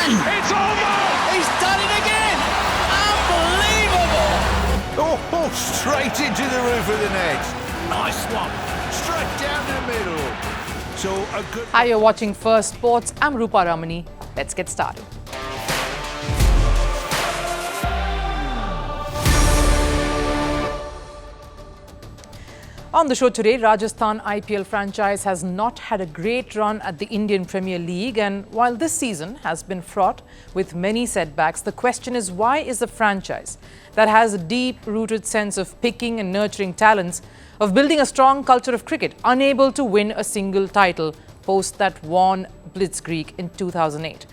It's over! He's done it again! Unbelievable! Oh, straight into the roof of the net. Nice one. Straight down the middle. So a good... Hi, you're watching Firstpost. I'm Rupha Ramani. Let's get started. On the show today, Rajasthan IPL franchise has not had a great run at the Indian Premier League, and while this season has been fraught with many setbacks, the question is, why is a franchise that has a deep-rooted sense of picking and nurturing talents, of building a strong culture of cricket, unable to win a single title post that won blitzkrieg in 2008?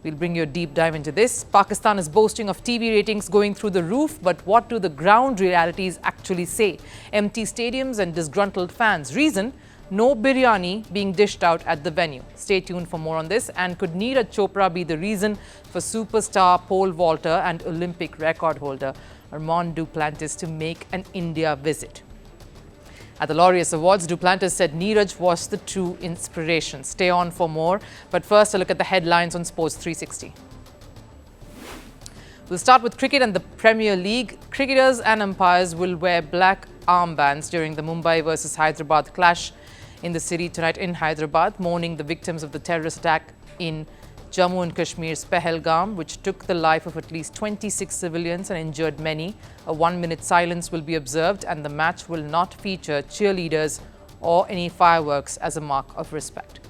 We'll bring you a deep dive into this. Pakistan is boasting of TV ratings going through the roof, but what do the ground realities actually say? Empty stadiums and disgruntled fans. Reason? No biryani being dished out at the venue. Stay tuned for more on this. And could Neeraj Chopra be the reason for superstar pole vaulter and Olympic record holder Armand Duplantis to make an India visit? At the Laureus Awards, Duplantis said Neeraj was the true inspiration. Stay on for more. But first, a look at the headlines on Sports 360. We'll start with cricket and the Premier League. Cricketers and umpires will wear black armbands during the Mumbai versus Hyderabad clash in the city tonight in Hyderabad, mourning the victims of the terrorist attack in Jammu and Kashmir's Pahalgam, which took the life of at least 26 civilians and injured many. A 1-minute silence will be observed, and the match will not feature cheerleaders or any fireworks as a mark of respect.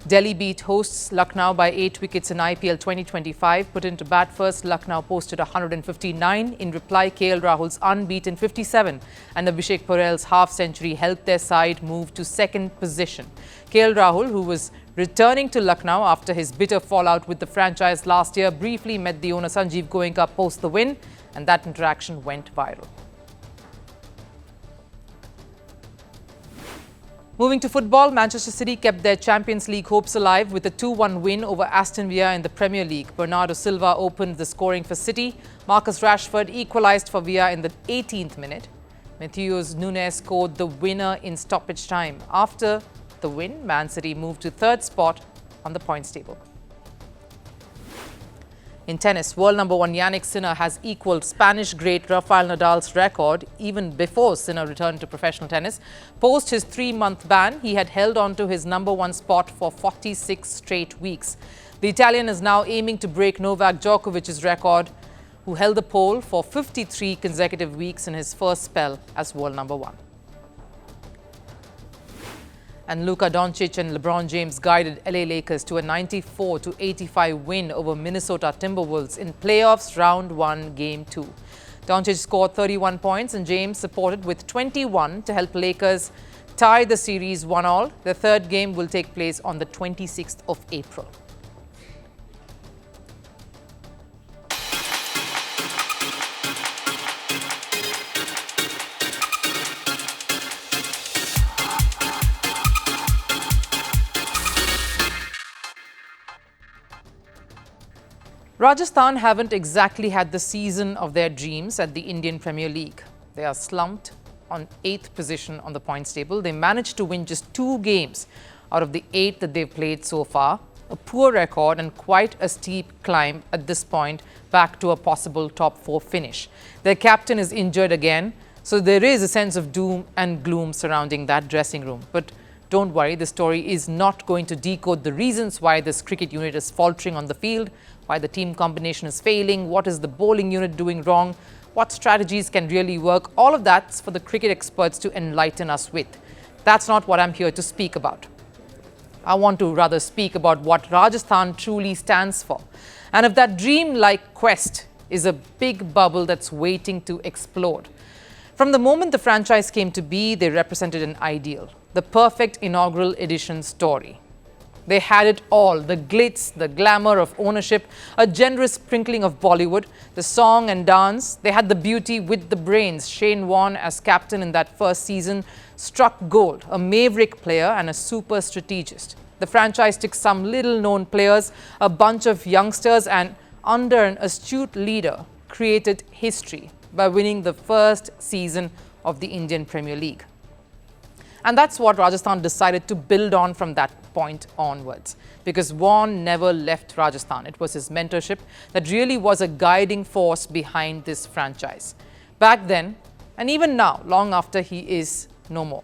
Delhi beat hosts Lucknow by 8 wickets in IPL 2025. Put into bat first, Lucknow posted 159. In reply, KL Rahul's unbeaten 57 and Abhishek Porel's half-century helped their side move to second position. KL Rahul, who was returning to Lucknow after his bitter fallout with the franchise last year, briefly met the owner Sanjeev Goenka post the win, and that interaction went viral. Moving to football, Manchester City kept their Champions League hopes alive with a 2-1 win over Aston Villa in the Premier League. Bernardo Silva opened the scoring for City. Marcus Rashford equalised for Villa in the 18th minute. Matheus Nunes scored the winner in stoppage time. After the win, Man City moved to third spot on the points table. In tennis, world number 1 Yannick Sinner has equalled Spanish great Rafael Nadal's record even before Sinner returned to professional tennis. Post his 3-month ban, he had held on to his number 1 spot for 46 straight weeks. The Italian is now aiming to break Novak Djokovic's record, who held the pole for 53 consecutive weeks in his first spell as world number 1. And Luka Doncic and LeBron James guided LA Lakers to a 94-85 win over Minnesota Timberwolves in playoffs round 1, game 2. Doncic scored 31 points and James supported with 21 to help Lakers tie the series 1-1. The third game will take place on the 26th of April. Rajasthan haven't exactly had the season of their dreams at the Indian Premier League. They are slumped on 8th position on the points table. They managed to win just 2 games out of the 8 that they've played so far. A poor record and quite a steep climb at this point back to a possible top 4 finish. Their captain is injured again, so there is a sense of doom and gloom surrounding that dressing room. But don't worry, the story is not going to decode the reasons why this cricket unit is faltering on the field, why the team combination is failing, what is the bowling unit doing wrong, what strategies can really work. All of that's for the cricket experts to enlighten us with. That's not what I'm here to speak about. I want to rather speak about what Rajasthan truly stands for. And if that dream-like quest is a big bubble that's waiting to explode. From the moment the franchise came to be, they represented an ideal, the perfect inaugural edition story. They had it all, the glitz, the glamour of ownership, a generous sprinkling of Bollywood, the song and dance. They had the beauty with the brains. Shane Warne, as captain in that first season, struck gold, a maverick player and a super strategist. The franchise took some little-known players, a bunch of youngsters, and under an astute leader, created history by winning the first season of the Indian Premier League. And that's what Rajasthan decided to build on from that point onwards. Because Vaughan never left Rajasthan. It was his mentorship that really was a guiding force behind this franchise. Back then, and even now, long after he is no more.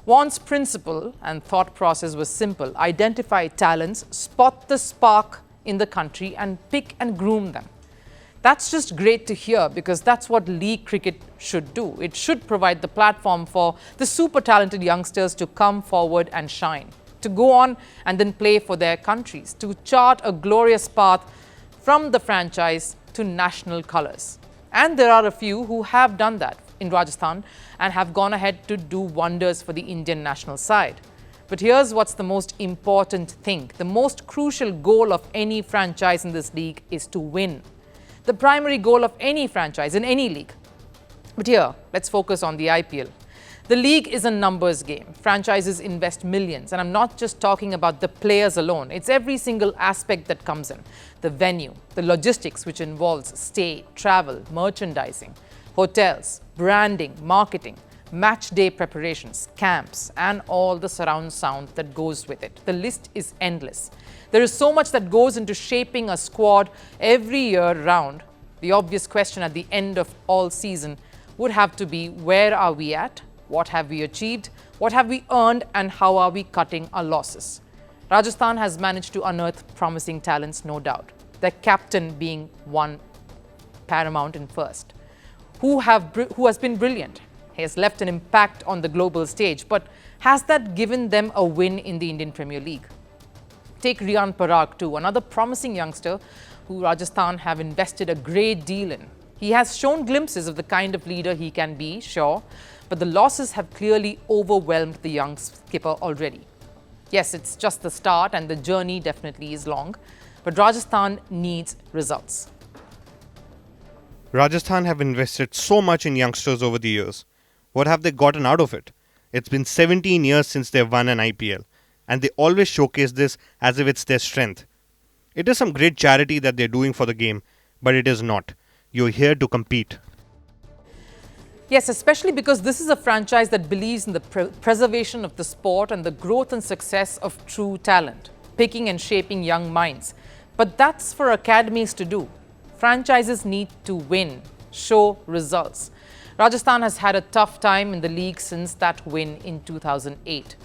Vaughan's principle and thought process was simple. Identify talents, spot the spark in the country and pick and groom them. That's just great to hear because that's what league cricket should do. It should provide the platform for the super talented youngsters to come forward and shine, to go on and then play for their countries, to chart a glorious path from the franchise to national colours. And there are a few who have done that in Rajasthan and have gone ahead to do wonders for the Indian national side. But here's what's the most important thing. The most crucial goal of any franchise in this league is to win. The primary goal of any franchise in any league. But here, let's focus on the IPL. The league is a numbers game. Franchises invest millions, and I'm not just talking about the players alone. It's every single aspect that comes in. The venue, the logistics, which involves stay, travel, merchandising, hotels, branding, marketing, match day preparations, camps, and all the surround sound that goes with it. The list is endless. There is so much that goes into shaping a squad every year round. The obvious question at the end of all season would have to be, where are we at? What have we achieved? What have we earned? And how are we cutting our losses? Rajasthan has managed to unearth promising talents, no doubt. Their captain being one paramount and first, who has been brilliant. He has left an impact on the global stage, but has that given them a win in the Indian Premier League? Take Riyan Parag too, another promising youngster who Rajasthan have invested a great deal in. He has shown glimpses of the kind of leader he can be, sure, but the losses have clearly overwhelmed the young skipper already. Yes, it's just the start and the journey definitely is long, but Rajasthan needs results. Rajasthan have invested so much in youngsters over the years. What have they gotten out of it? It's been 17 years since they've won an IPL, and they always showcase this as if it's their strength. It is some great charity that they're doing for the game, but it is not. You're here to compete. Yes, especially because this is a franchise that believes in the preservation of the sport and the growth and success of true talent, picking and shaping young minds. But that's for academies to do. Franchises need to win, show results. Rajasthan has had a tough time in the league since that win in 2008.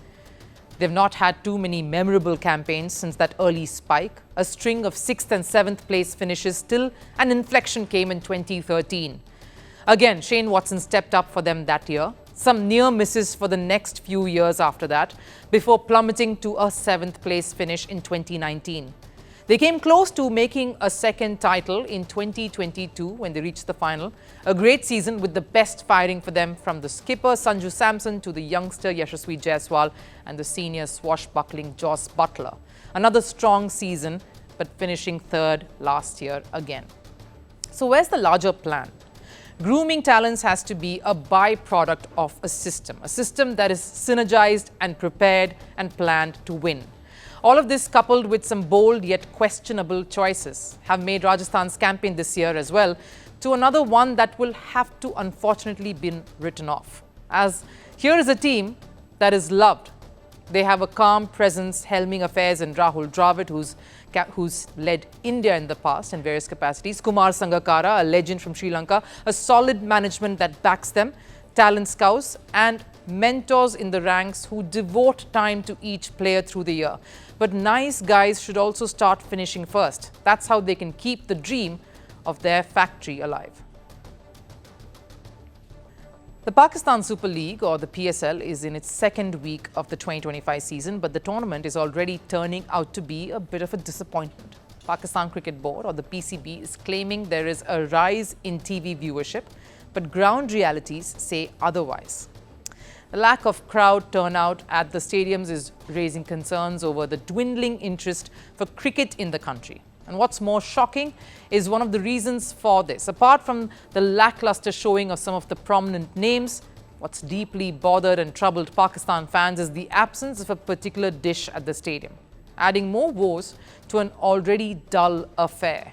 They've not had too many memorable campaigns since that early spike. A string of 6th and 7th place finishes till an inflection came in 2013. Again, Shane Watson stepped up for them that year. Some near misses for the next few years after that, before plummeting to a 7th place finish in 2019. They came close to making a second title in 2022 when they reached the final. A great season with the best firing for them from the skipper Sanju Samson to the youngster Yashasvi Jaiswal and the senior swashbuckling Joss Butler. Another strong season, but finishing third last year again. So where's the larger plan? Grooming talents has to be a byproduct of a system that is synergized and prepared and planned to win. All of this, coupled with some bold yet questionable choices, have made Rajasthan's campaign this year as well to another one that will have to unfortunately be written off. As here is a team that is loved. They have a calm presence helming affairs in Rahul Dravid, who's led India in the past in various capacities. Kumar Sangakkara, a legend from Sri Lanka, a solid management that backs them, talent scouts and mentors in the ranks who devote time to each player through the year. But nice guys should also start finishing first. That's how they can keep the dream of their factory alive. The Pakistan Super League, or the PSL, is in its second week of the 2025 season, but the tournament is already turning out to be a bit of a disappointment. Pakistan Cricket Board, or the PCB, is claiming there is a rise in TV viewership, but ground realities say otherwise. The lack of crowd turnout at the stadiums is raising concerns over the dwindling interest for cricket in the country. And what's more shocking is one of the reasons for this. Apart from the lackluster showing of some of the prominent names, what's deeply bothered and troubled Pakistan fans is the absence of a particular dish at the stadium, adding more woes to an already dull affair.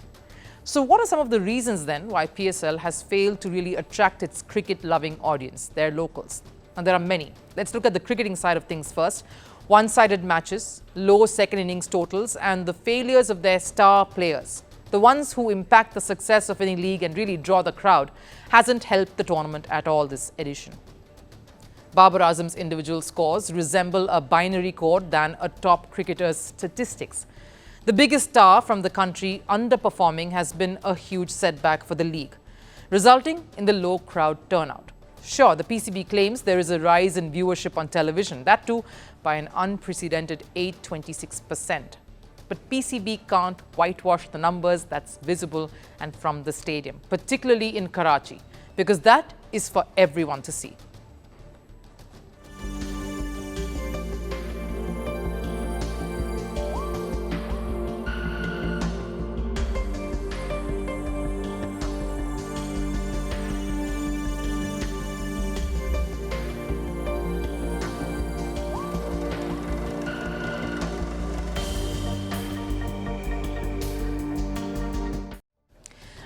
So what are some of the reasons then why PSL has failed to really attract its cricket-loving audience, their locals? And there are many. Let's look at the cricketing side of things first. One-sided matches, low second innings totals, and the failures of their star players, the ones who impact the success of any league and really draw the crowd, hasn't helped the tournament at all this edition. Babar Azam's individual scores resemble a binary code than a top cricketer's statistics. The biggest star from the country underperforming has been a huge setback for the league, resulting in the low crowd turnout. Sure, the PCB claims there is a rise in viewership on television, that too by an unprecedented 826%. But PCB can't whitewash the numbers that's visible and from the stadium, particularly in Karachi, because that is for everyone to see.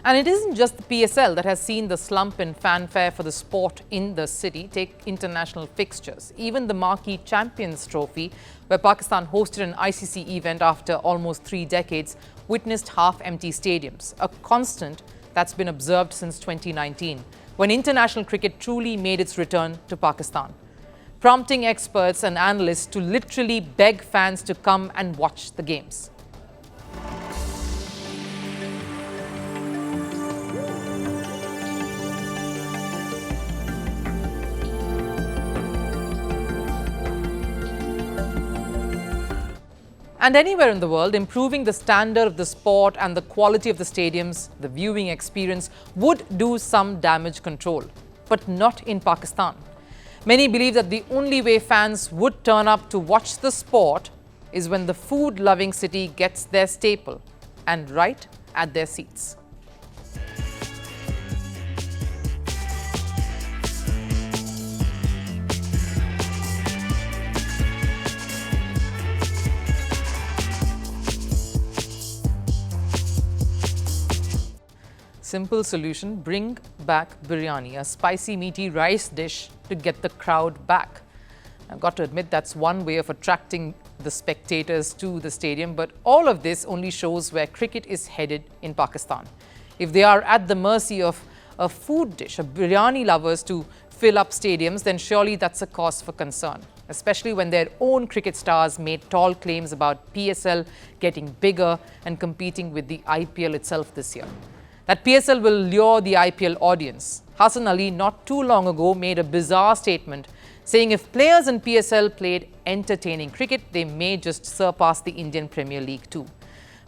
And it isn't just the PSL that has seen the slump in fanfare for the sport in the city. Take international fixtures. Even the marquee Champions Trophy, where Pakistan hosted an ICC event after almost 3 decades, witnessed half-empty stadiums, a constant that's been observed since 2019, when international cricket truly made its return to Pakistan, prompting experts and analysts to literally beg fans to come and watch the games. And anywhere in the world, improving the standard of the sport and the quality of the stadiums, the viewing experience, would do some damage control, but not in Pakistan. Many believe that the only way fans would turn up to watch the sport is when the food-loving city gets their staple, and right at their seats. Simple solution: bring back biryani, a spicy meaty rice dish to get the crowd back. I've got to admit that's one way of attracting the spectators to the stadium, but all of this only shows where cricket is headed in Pakistan. If they are at the mercy of a food dish, of biryani lovers to fill up stadiums, then surely that's a cause for concern, especially when their own cricket stars made tall claims about PSL getting bigger and competing with the IPL itself this year. That PSL will lure the IPL audience. Hassan Ali not too long ago made a bizarre statement saying if players in PSL played entertaining cricket, they may just surpass the Indian Premier League too.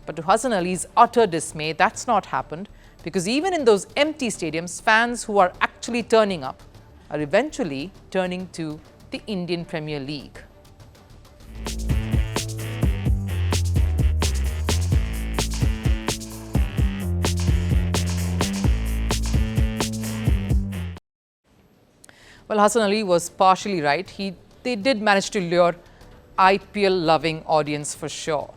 But to Hassan Ali's utter dismay, that's not happened, because even in those empty stadiums, fans who are actually turning up are eventually turning to the Indian Premier League. Well, Hassan Ali was partially right. They did manage to lure IPL-loving audience for sure.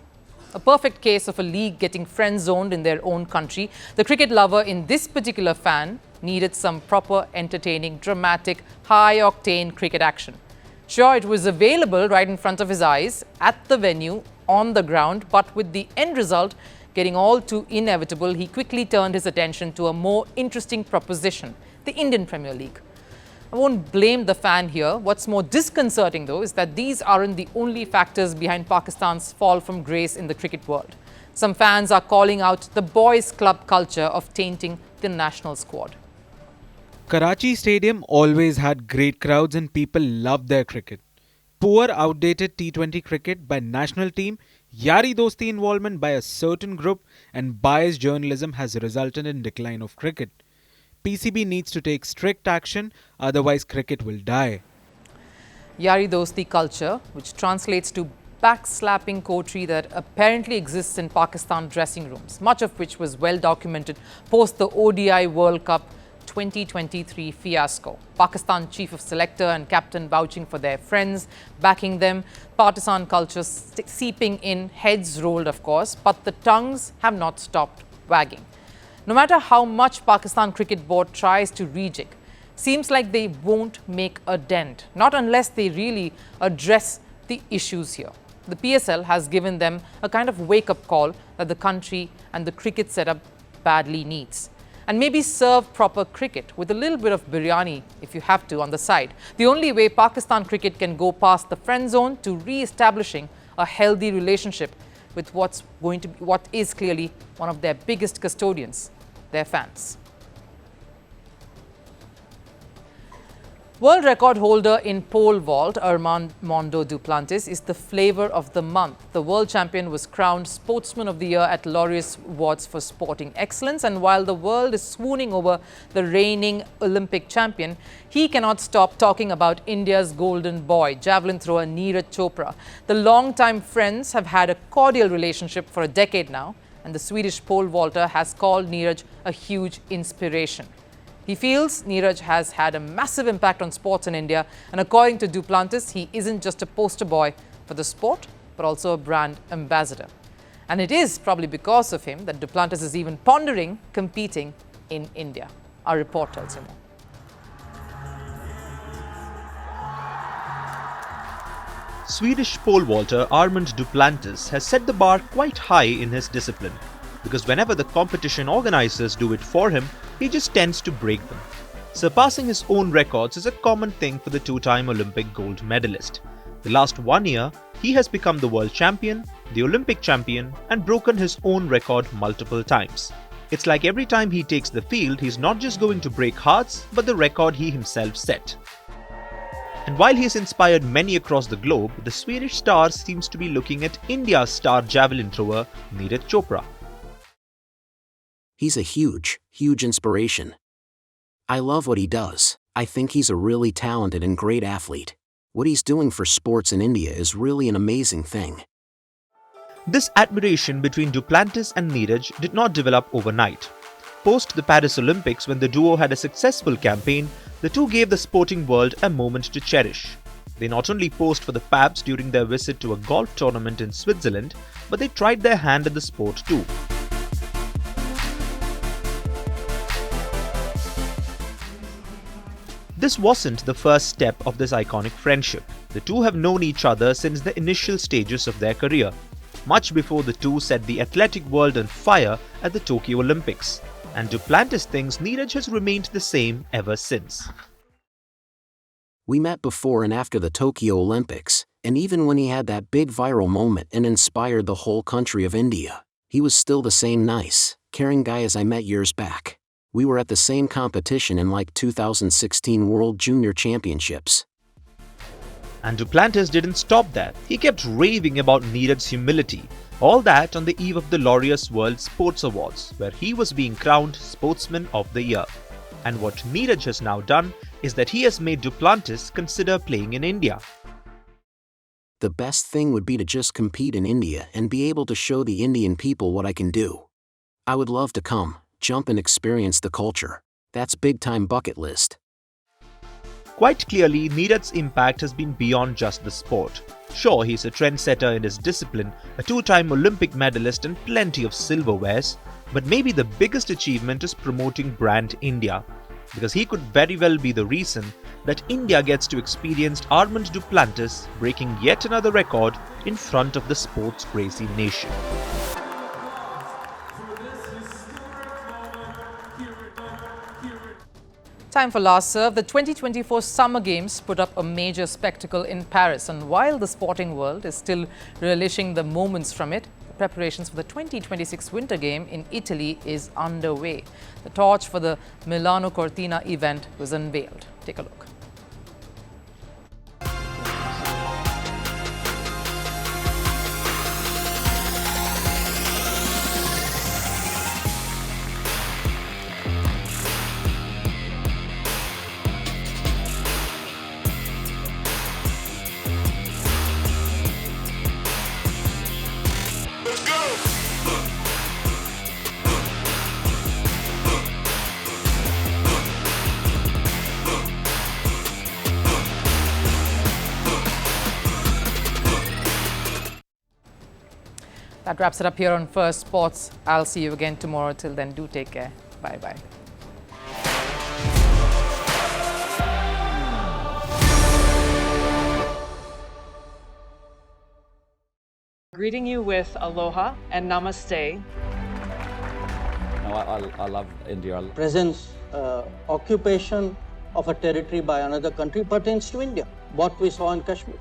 A perfect case of a league getting friend-zoned in their own country. The cricket lover in this particular fan needed some proper, entertaining, dramatic, high-octane cricket action. Sure, it was available right in front of his eyes, at the venue, on the ground, but with the end result getting all too inevitable, he quickly turned his attention to a more interesting proposition, the Indian Premier League. I won't blame the fan here. What's more disconcerting, though, is that these aren't the only factors behind Pakistan's fall from grace in the cricket world. Some fans are calling out the boys' club culture of tainting the national squad. Karachi Stadium always had great crowds and people loved their cricket. Poor, outdated T20 cricket by national team, yari dosti involvement by a certain group, and biased journalism has resulted in decline of cricket. PCB needs to take strict action, otherwise cricket will die. Yari dosti culture, which translates to backslapping coterie that apparently exists in Pakistan dressing rooms, much of which was well documented post the ODI World Cup 2023 fiasco. Pakistan chief of selector and captain vouching for their friends, backing them, partisan culture seeping in, heads rolled of course, but the tongues have not stopped wagging. No matter how much Pakistan Cricket Board tries to rejig, seems like they won't make a dent, not unless they really address the issues here. The PSL has given them a kind of wake-up call that the country and the cricket setup badly needs. And maybe serve proper cricket with a little bit of biryani, if you have to, on the side. The only way Pakistan cricket can go past the friend zone to re-establishing a healthy relationship with what is clearly one of their biggest custodians, their fans. World record holder in pole vault, Armando Duplantis, is the flavour of the month. The world champion was crowned Sportsman of the Year at Laureus Awards for Sporting Excellence. And while the world is swooning over the reigning Olympic champion, he cannot stop talking about India's golden boy, javelin thrower Neeraj Chopra. The long-time friends have had a cordial relationship for a decade now, and the Swedish pole vaulter has called Neeraj a huge inspiration. He feels Neeraj has had a massive impact on sports in India, and according to Duplantis, he isn't just a poster boy for the sport, but also a brand ambassador. And it is probably because of him that Duplantis is even pondering competing in India. Our report tells you more. Swedish pole vaulter Armand Duplantis has set the bar quite high in his discipline, because whenever the competition organizers do it for him, he just tends to break them. Surpassing his own records is a common thing for the two-time Olympic gold medalist. The last 1 year, he has become the world champion, the Olympic champion, and broken his own record multiple times. It's like every time he takes the field, he's not just going to break hearts, but the record he himself set. And while he has inspired many across the globe, the Swedish star seems to be looking at India's star javelin thrower Neeraj Chopra. He's a huge inspiration. I love what he does. I think he's a really talented and great athlete. What he's doing for sports in India is really an amazing thing. This admiration between Duplantis and Neeraj did not develop overnight. Post the Paris Olympics, when the duo had a successful campaign, the two gave the sporting world a moment to cherish. They not only posed for the Pabs during their visit to a golf tournament in Switzerland, but they tried their hand at the sport too. This wasn't the first step of this iconic friendship. The two have known each other since the initial stages of their career, much before the two set the athletic world on fire at the Tokyo Olympics. And Duplantis thinks Neeraj has remained the same ever since. We met before and after the Tokyo Olympics, and even when he had that big viral moment and inspired the whole country of India, he was still the same nice, caring guy as I met years back. We were at the same competition in like 2016 World Junior Championships. And Duplantis didn't stop there. He kept raving about Neeraj's humility. All that on the eve of the Laureus World Sports Awards, where he was being crowned Sportsman of the Year. And what Neeraj has now done is that he has made Duplantis consider playing in India. The best thing would be to just compete in India and be able to show the Indian people what I can do. I would love to come, jump and experience the culture. That's big-time bucket list. Quite clearly, Neeraj's impact has been beyond just the sport. Sure, he's a trendsetter in his discipline, a two-time Olympic medalist and plenty of silverwares, but maybe the biggest achievement is promoting brand India, because he could very well be the reason that India gets to experience Armand Duplantis breaking yet another record in front of the sports-crazy nation. Time for last serve. The 2024 Summer Games put up a major spectacle in Paris, and while the sporting world is still relishing the moments from it, the preparations for the 2026 Winter Game in Italy is underway. The torch for the Milano Cortina event was unveiled. Take a look. That wraps it up here on First Sports. I'll see you again tomorrow. Till then, do take care. Bye-bye. greeting you with aloha and namaste. No, I love India. Presence, occupation of a territory by another country pertains to India, what we saw in Kashmir.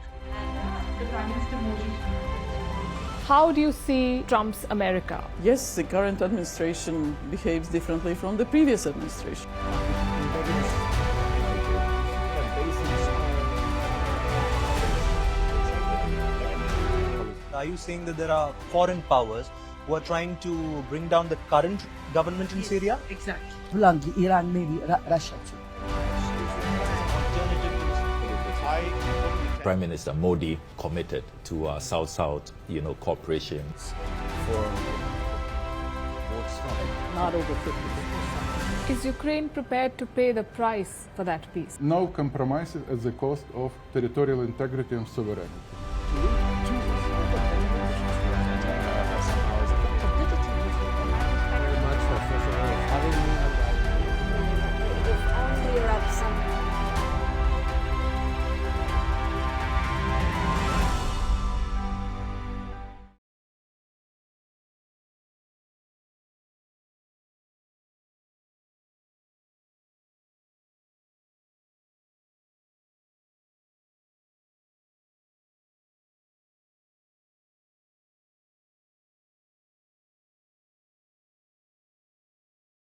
How do you see Trump's America? Yes, the current administration behaves differently from the previous administration. Are you saying that there are foreign powers who are trying to bring down the current government in Syria? Exactly. Iran, maybe Russia. Prime Minister Modi committed to South-South, cooperation. Not over 50%. Is Ukraine prepared to pay the price for that peace? No compromises at the cost of territorial integrity and sovereignty.